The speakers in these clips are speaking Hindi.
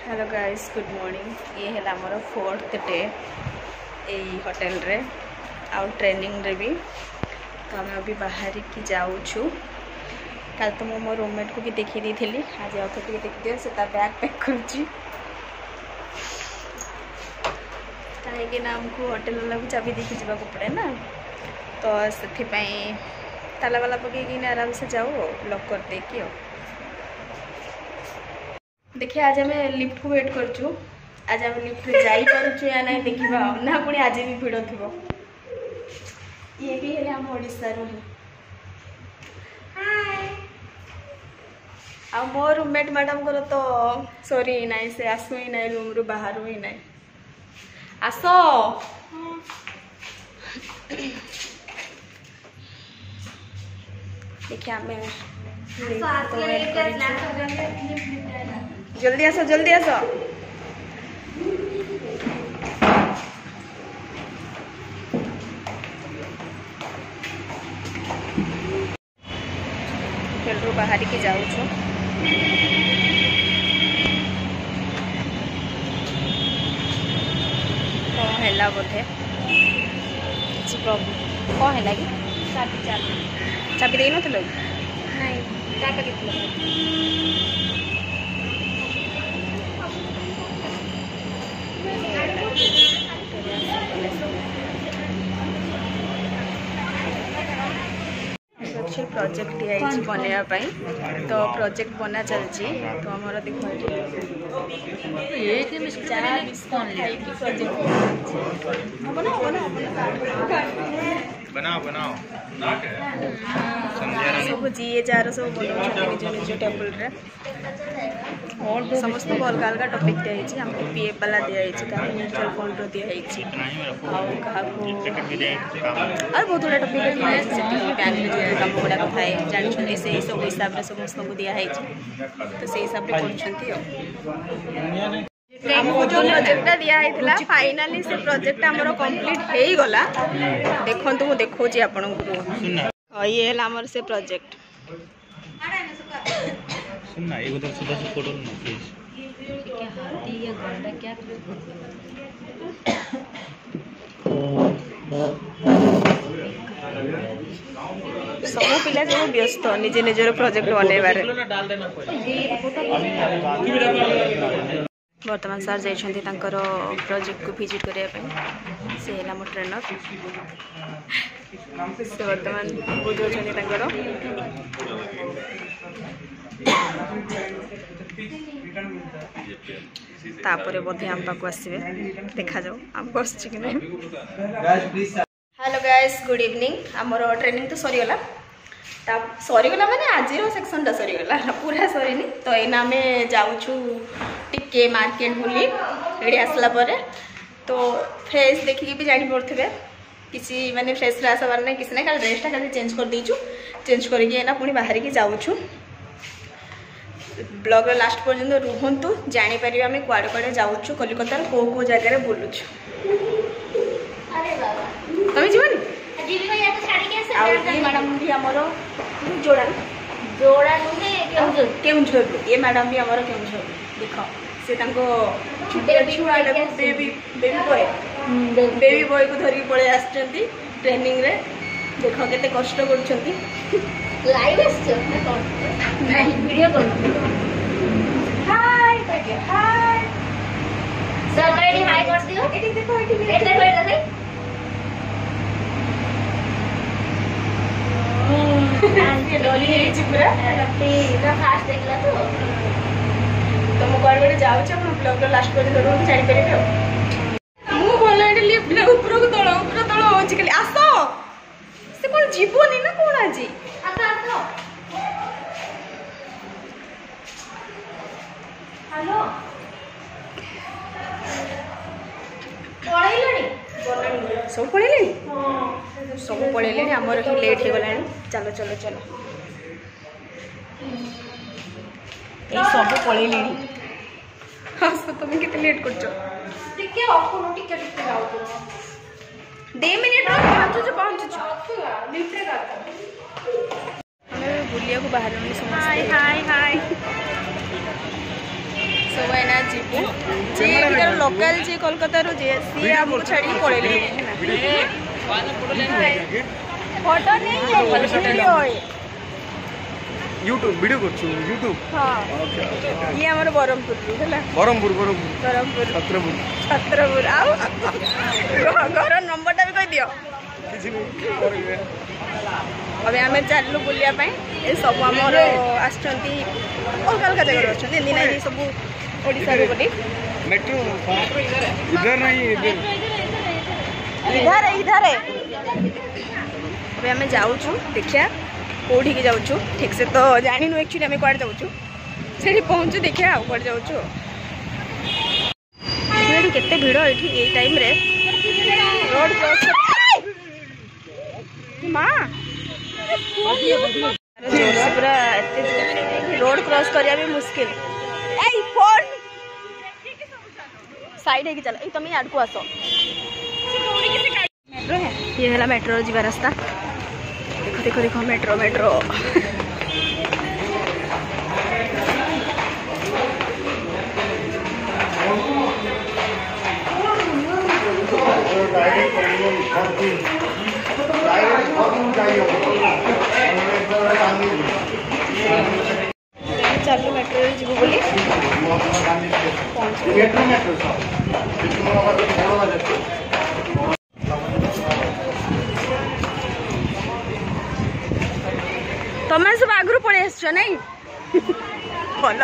Hello guys good morning. ये है आमर 4th डे यही होटेल रे आउ ट्रेनिंग रे भी। तो आम अभी बाहर की जाऊँ। कल तो मो रूममेट को भी देखी दी थी। आज आउ तो देख दियो से बैग पैक करुच्ची कहीं आमको होटेल वाला को चाबी देखी जावा पड़े ना। तो से ताला वाला पकईकि आराम से जाऊ लॉक कर देकी। देखिए आज आम लिफ्ट को वेट करूँ। आज आम लिफ्ट रे जाई पारुछु या नहीं देखा ना। पुणी आज भी भिड़ थो। ये भी है आम ओडिशा रो ही। आ मो रूममेट मैडम को तो सॉरी ही नहीं से आसु ही नहीं रूम रू बाहर ही नहीं आस। देखिए आम जल्दी आसो जल्दी आसो। होटेल रू बाहर की जाऊँ कौन है बोधे कौन है कि चाबी दे नो नहीं प्रोजेक्ट दिखाई बनवाई। तो प्रोजेक्ट बना चलती। तो आमर देखो सब जीए जार सब बना निज निज टेबुल रे समस्त अलग अलग टॉपिक दिखाई। आमको पीएफ वाला दिखाई क्या म्यूचुअल फंड दिखाई और बहुत गुड़ा टॉपिक बैंक कम गुड़ाक थाए जानते से सब हिसाब से समस्त को दिखाई। तो से हिसाब से आमको जो प्रोजेक्टा दिखाई फाइनाली से प्रोजेक्ट आमर कंप्लीट हो गला। देखो मुझे देखा आपण को ये है आमर से प्रोजेक्ट। सुनना एक उधर सीधा से फोटो लेना प्लीज। सब पिला सब व्यस्त निजे निजर प्रोजेक्ट बनइबार। वर्तमान सार जाइछन्ती तांकर प्रोजेक्ट को विजिट करने से है मो ट्रेनर से वर्तमान बुझाउछन्ती तांकर। तापरे बोधे आम पाक आसबे देखा जाऊ आम को आसछि कि नहीं। Hello guys good evening. आमर ट्रेनिंग तो सरीगला। सरीगला माने आज सेक्शन सरीगला पूरा सरीनी। तो एना आम जाऊँ टिके मार्केट बुली ये आसला परे। तो फ्रेश देखिए भी जानी पड़े किसी माने फ्रेश आसबार ना किसी ना खाली ड्रेसटा खाली चेंज कर देचु। चेंज करना पुणी बाहर की जाऊँ। ब्लॉग लास्ट पर्यंत रुहतु जापर आम कुआड़े कुआड़े जाऊँ कलिकतार कौ जगार बुलुचु। तुम जीवन मैडम भी आमर जोड़ा जोड़ा केउझर ये मैडम भी आमर केउझर देख से बेबी बॉय को धरिकी पड़े आस ट्रेनिंग रे। देख केते कष्ट कर लाइव नहीं वीडियो कॉल। हाय हाय सर रेडी हाय कर दियो। एटी देखो एटी देखो डोली है पूरा फास्ट देखला तो मु गड़ गड़ जाउछ हम ब्लॉग लास्ट पर जरूर जानि परिबे। मु बोला एटी लिफ्ट ऊपर को तळ हो चिकली आसो से कोन जीवनी ना कोन आजी आसो आसो। हेलो पळैलणी सब पळैलणी सब पळैलणी हमर ही लेट हो गलानी। चलो चलो चलो ये सब पळैलणी। हाँ तुम कितने लेट कर टिके अखनो टिके टिके जाओ 2 मिनिट रे पहुंचु लिफ्ट रे का हमें बुलिया को बाहर में समझते। हाय हाय हाय सब एना जीवु जे इधर लोकल जे कोलकाता रो जे सी हमको छाड़ी पड़ेले फोटो नहीं है वीडियो है यूट्यूब वीडियो करछु यूट्यूब हां ये हमर बरमपुर हैला बरमपुर छत्रपुर आओ घर नंबरटा भी कह दियो अबे आमे चालू बुलिया पई ए सब हमर आछंती अलग अलग जगह रहछन दिन नहीं सब ओडिसा रे बोली मेट्रो इधर नहीं इधर है अबे आमे जाऊ छु देखिया कोठी के जाऊ छु ठीक से तो जानी नु एक्चुअली आमे क्वाड जाऊ छु सेठी पहुंचू देखिया क्वाड जाऊ छु एठी केते भीड़ एठी ए टाइम रे रोड क्रॉस मां पूरा रोड क्रॉस करिया भी मुश्किल ए फोन साइड है कि चल ए तुम याड को आसो मेट्रो है ये है मेट्रो जीवा रास्ता देखो देखो देखो मेट्रो मेट्रो चालू मेट्रो जीव बोली तमें सब आगु पड़े नहीं भल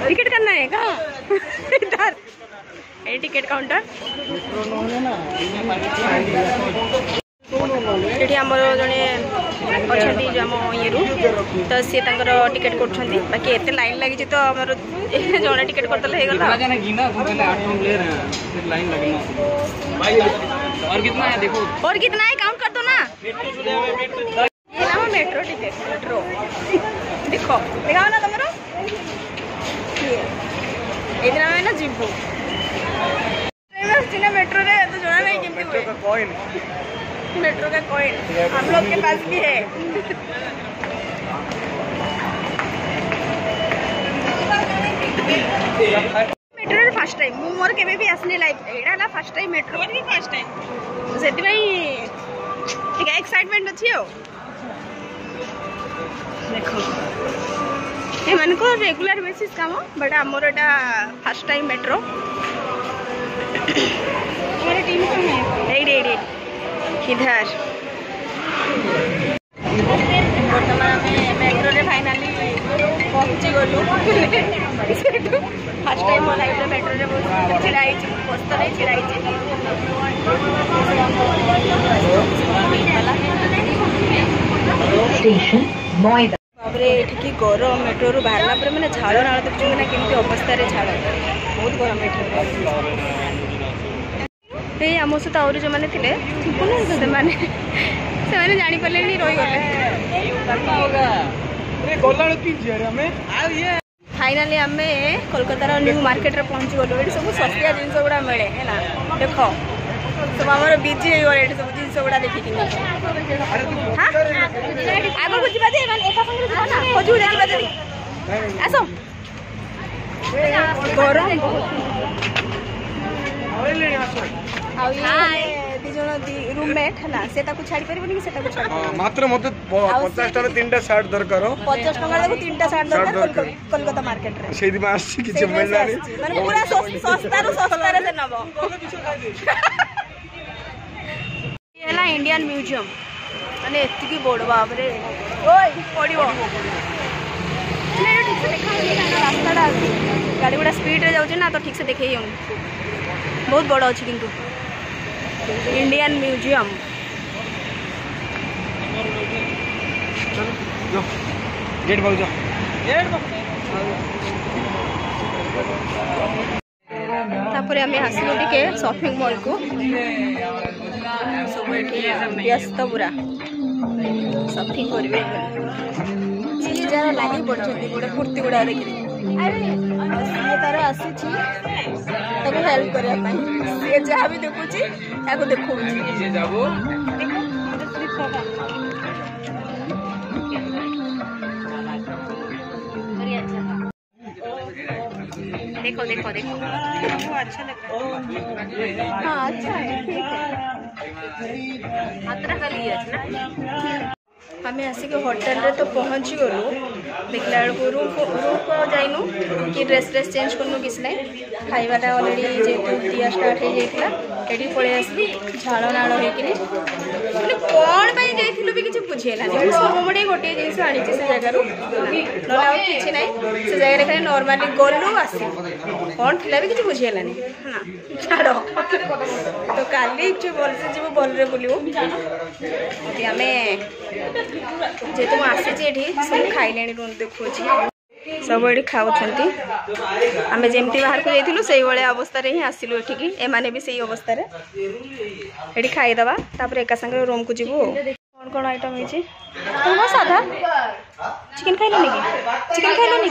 टिकट करना है कहाँ इधर ये टिकट काउंटर ये आम जड़े अच्छा जो आम ये तो सी टिकेट कर बाकी एत लाइन लगी तो आम जड़े टिकेट करदे और कितना है काउंट कर दो ना ये ना मेट्रो टिकेट मेट्रो देखो दिखाओ ना तुम ये ना जीवु मेट्रो रे तो जोड़ा नहीं केमती मेट्रो का कॉइन हम लोग के पास भी है मेट्रो रे फर्स्ट टाइम मु मोर केबे भी आसने लाइफ एडा ना फर्स्ट टाइम मेट्रो भी फर्स्ट टाइम सेति भाई ठीक है एक्साइटमेंट अछि हो देखो ये मन को रेगुलर बेसिस काम बट हमर एटा फर्स्ट टाइम मेट्रो हमारी टीम कौन है एडी इधर बर्तमान मेट्रो रे फाइनली पहुंची गलु फर्स्ट टाइम मो लाइफ रे मेट्रो रे छिड़ाई बस्त रे छिड़ाई स्टेशन नोएडा बाबरे एठी गरम मेट्रो रु बाहरला पर माने झाड़ नाळ देखछु ना केमती अवस्था रे झाड़ बहुत गरम मेट्रो ये आम सहित आहुरी जो मैंने थे से जानी पारे रही गले फाइनाली आम कोलकातार न्यू मार्केट रे पहुंची गलु ये सब सस्तिया जिन गुड़ा मिले है ना देख सब आम बिजी हो गए सब जिन गुड़ा देखी आगे को जीवा खोजू आस गरम रूममेट है ना से छाड़ी पारिबनी कि सेटा को छाड़ मात्र मते 50 टाका तीनटा शर्ट दरकार 50 टाका देखो तीनटा शर्ट दरकार कोलकाता मार्केट रे सेदी में आसी कि मिलनानी माने पूरा सस्ता रे से नबो ये ला इंडियन म्यूजियम माने एति की बड़ बाप रे ओय पड़िबो ने ठीक से देखा रास्ताटा गाड़ी गुड़ा स्पीड रे जाउछ ना तो ठीक से देखै हम बहुत बड़ा अच्छी किंतु इंडियन म्यूजियम गेट बाबू जा तापर आम आसलु टिके शॉपिंग मॉल को सब व्यस्त पूरा शॉपिंग करेंगे जार लगे पड़े गोटे कुर्ती गुड़ा देखिए सी तार आसी हेल्प करने सी जहाँ भी देखुची देखो देखो देखो देखो अच्छा लग रहा है। हाँ अच्छा है ठीक है। हमें आसिक होटेल रे तो पहुँच गलु देखला बेलू रूम को जाइनु कि ड्रेस चेंज करनु किस ना खाइबाटा अलरेडी जेहेतु दिया स्टार्ट हो जाता ये पलि आसली झाड़ नाड़ होकर मैंने कौन पाई जाइलु भी किसी बुझेगा मोटे गोटे जिन आनी से जगार ना कि ना से जगह खाली नॉर्मली गलु आस कौन थी भी किसी बुझेगानी हाँ छाड़ तो काली भलसे जीव भलरे बुलू आम जेहेतु आसी सब खाइले रूम देखुची सब ये खाऊँ आम जमी बाहर को जाइलु से अवस्था ही आसिलु एठिकी एमाने भी सही अवस्था ये खाईदबा तापर एका संगे रूम को जीवु कौन कौन आइटम है साधा चिकेन खाइलानी कि चिकेन खाइलानी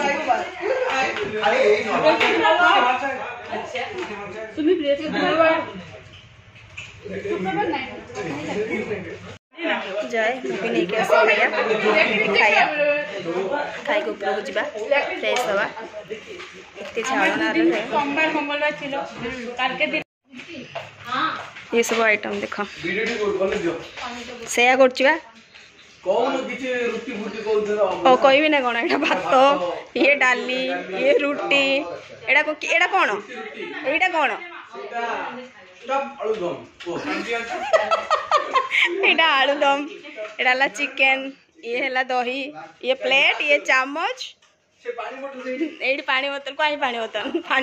जाए भी नहीं के खाया खाया खाई को ऊपर को जीवा फ्रेश हवा इतने झाड़ना ये सब आइटम देख सेया कर कहबी ना कौन यहाँ भात ये डाली ये रुटी एड़ा कौन एटा कौन एटा आलूदम एटा चिकेन ये है दही ये प्लेट ये चामच ये पानी बोतल कहीं पानी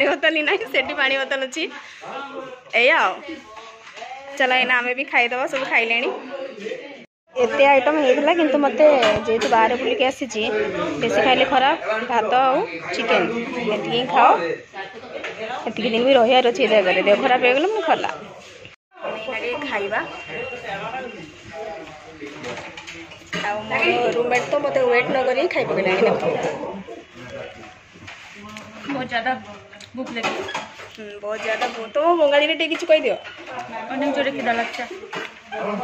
बोतल ही ना से पानी बोतल अच्छी या चलो ये आम भी खाईदब सब खाइले एत आइटम होता कि मत जेहेतु बाहर बुलिक आसी बेसी खाइले खराब भात आउ चिकेन ये खाओ एति दिन भी रही अच्छे जगह देह खराब हो गला मुझे खला खाइबा मोर रूममेट तो मत वेट न कर खाई पकड़ा बहुत ज़्यादा भूख लगी बहुत ज़्यादा भूख तो बंगाली में किसी कह दियो अनेक जोरे खिदा लगता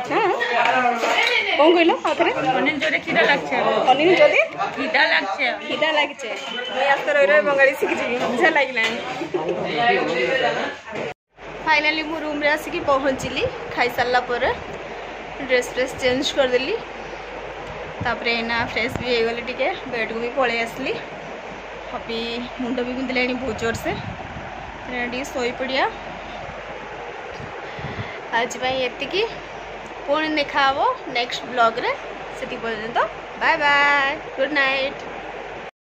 हाँ कौन कहल आउे अनेक जोरे खिदा लगता अनेक जोरे खिदा लगचे मुझे आज तो रही बंगाली शिखी मजा लगे फाइनाली मु रूम रे आसिक पहुँचली खाई सारा ड्रेस चेंज करदेली तापर ना फ्रेश भी हो गली टे बेड को भी पलि आसली अभी मुंड भी बिंदिले बहुत जोर से शोई पड़िया आज ये पुणी देखा नेक्स्ट ब्लॉग रे से पर्यंत बाय बाय गुड नाइट।